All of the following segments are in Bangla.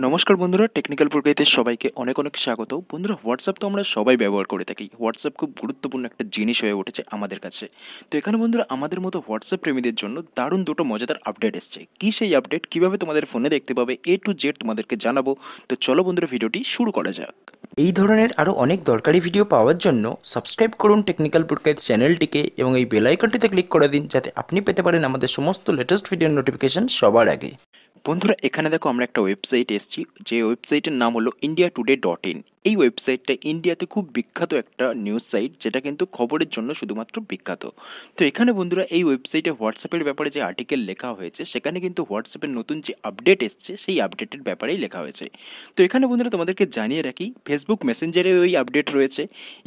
নমস্কার বন্ধুরা, টেকনিক্যাল পুরকাইতে সবাইকে অনেক অনেক স্বাগত। বন্ধুরা, হোয়াটসঅ্যাপ তো আমরা সবাই ব্যবহার করে থাকি। হোয়াটসঅ্যাপ খুব গুরুত্বপূর্ণ একটা জিনিস হয়ে উঠেছে আমাদের কাছে। তো এখানে বন্ধুরা, আমাদের মতো হোয়াটসঅ্যাপ প্রেমীদের জন্য দারুণ দুটো মজাদার আপডেট এসছে। কী সেই আপডেট, কীভাবে তোমাদের ফোনে দেখতে পাবে, A to Z তোমাদেরকে জানাবো। তো চলো বন্ধুরা, ভিডিওটি শুরু করা যাক। এই ধরনের আরও অনেক দরকারি ভিডিও পাওয়ার জন্য সাবস্ক্রাইব করুন টেকনিক্যাল পুরকাইত চ্যানেলটিকে এবং এই বেল আইকনটিতে ক্লিক করে দিন, যাতে আপনি পেতে পারেন আমাদের সমস্ত লেটেস্ট ভিডিওর নোটিফিকেশন সবার আগে। বন্ধুরা, এখানে দেখো আমরা একটা ওয়েবসাইট এসেছি, যে ওয়েবসাইটের নাম হলো indiatoday.in। এই ওয়েবসাইটটা ইন্ডিয়াতে খুব বিখ্যাত একটা নিউজ সাইট, যেটা কিন্তু খবরের জন্য শুধুমাত্র বিখ্যাত। তো এখানে বন্ধুরা, এই ওয়েবসাইটে হোয়াটসঅ্যাপের ব্যাপারে যে আর্টিকেল লেখা হয়েছে, সেখানে কিন্তু হোয়াটসঅ্যাপের নতুন যে আপডেট এসছে সেই আপডেটের ব্যাপারেই লেখা হয়েছে। তো এখানে বন্ধুরা তোমাদেরকে জানিয়ে রাখি, ফেসবুক মেসেঞ্জারেও এই আপডেট রয়েছে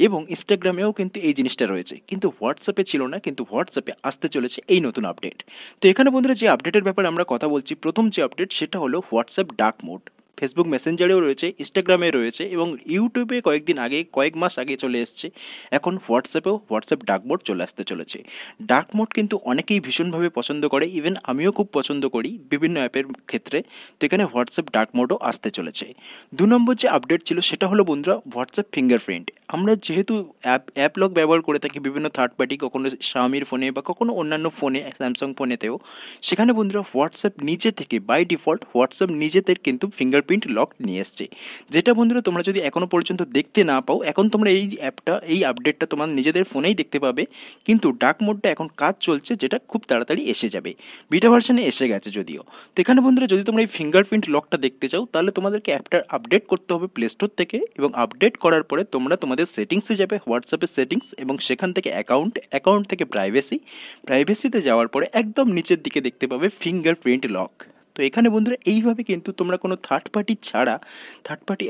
এবং ইনস্টাগ্রামেও কিন্তু এই জিনিসটা রয়েছে, কিন্তু হোয়াটসঅ্যাপে ছিল না। কিন্তু হোয়াটসঅ্যাপে আসতে চলেছে এই নতুন আপডেট। তো এখানে বন্ধুরা, যে আপডেটের ব্যাপারে আমরা কথা বলছি, প্রথম যে আপডেট সেটা হলো হোয়াটসঅ্যাপ ডার্ক মোড। ফেসবুক মেসেঞ্জারেও রয়েছে, ইনস্টাগ্রামে রয়েছে এবং ইউটিউবে কয়েক মাস আগে চলে এসছে। এখন হোয়াটসঅ্যাপেও হোয়াটসঅ্যাপ ডার্ক মোড চলে আসতে চলেছে। ডার্ক মোড কিন্তু অনেকেই ভীষণভাবে পছন্দ করে, ইভেন আমিও খুব পছন্দ করি বিভিন্ন অ্যাপের ক্ষেত্রে। তো এখানে হোয়াটসঅ্যাপ ডার্ক মোডও আসতে চলেছে। 2 নম্বর যে আপডেট ছিল সেটা হলো বন্ধুরা, হোয়াটসঅ্যাপ ফিঙ্গারপ্রিন্ট। আমরা যেহেতু অ্যাপ লক ব্যবহার করে থাকি বিভিন্ন থার্ড পার্টি, কখনো শাওমির ফোনে বা কখনো অন্যান্য ফোনে, স্যামসাং ফোনেতেও, সেখানে বন্ধুরা হোয়াটসঅ্যাপ নিজে থেকে বাই ডিফল্ট হোয়াটসঅ্যাপ নিজেদের কিন্তু ফিঙ্গারপ্রিন্ট লক নিয়ে এসছে। যেটা বন্ধুরা তোমরা যদি এখনো পর্যন্ত দেখতে না পাও, এখন তোমরা এই আপডেটটা তোমার নিজেদের ফোনেই দেখতে পাবে। কিন্তু ডার্ক মোডটা এখন কাজ চলছে, যেটা খুব তাড়াতাড়ি এসে যাবে। বিটা ভার্সনে এসে গেছে যদিও। তো এখানে বন্ধুরা, যদি তোমরা এই ফিঙ্গারপ্রিন্ট লকটা দেখতে চাও, তাহলে তোমাদেরকে অ্যাপটা আপডেট করতে হবে প্লে স্টোর থেকে, এবং আপডেট করার পরে তোমরা তোমাদের সেটিংসে যাবে, হোয়াটসঅ্যাপের সেটিংস, এবং সেখান থেকে অ্যাকাউন্ট থেকে প্রাইভেসিতে যাওয়ার পরে একদম নিচের দিকে দেখতে পাবে ফিঙ্গারপ্রিন্ট লক। তো এখানে বন্ধুরা, এইভাবে কিন্তু তোমরা কোনো থার্ড পার্টি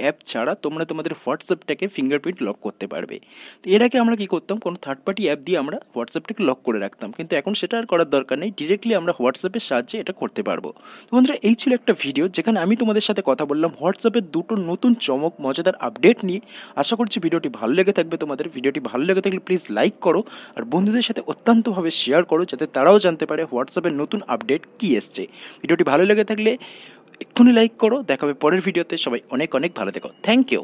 অ্যাপ ছাড়া তোমরা তোমাদের হোয়াটসঅ্যাপটাকে ফিঙ্গারপ্রিন্ট লক করতে পারবে। তো এর আগে আমরা কী করতাম, কোনো থার্ড পার্টি অ্যাপ দিয়ে আমরা হোয়াটসঅ্যাপটাকে লক করে রাখতাম, কিন্তু এখন সেটা আর করার দরকার নেই। ডিরেক্টলি আমরা হোয়াটসঅ্যাপের সাহায্যে এটা করতে পারবো। তো বন্ধুরা, এই ছিল একটা ভিডিও যেখানে আমি তোমাদের সাথে কথা বললাম হোয়াটসঅ্যাপের দুটো নতুন চমক মজাদার আপডেট নিয়ে। আশা করছি ভিডিওটি ভালো লেগে থাকবে তোমাদের। ভিডিওটি ভালো লেগে থাকলে প্লিজ লাইক করো, আর বন্ধুদের সাথে অত্যন্তভাবে শেয়ার করো, যাতে তারাও জানতে পারে হোয়াটসঅ্যাপের নতুন আপডেট কী এসছে। ভিডিওটি ভালো লেগে থাকলে এক্ষুনি লাইক করো। দেখাবে পরের ভিডিওতে। সবাই অনেক অনেক ভালো থেকো। Thank you.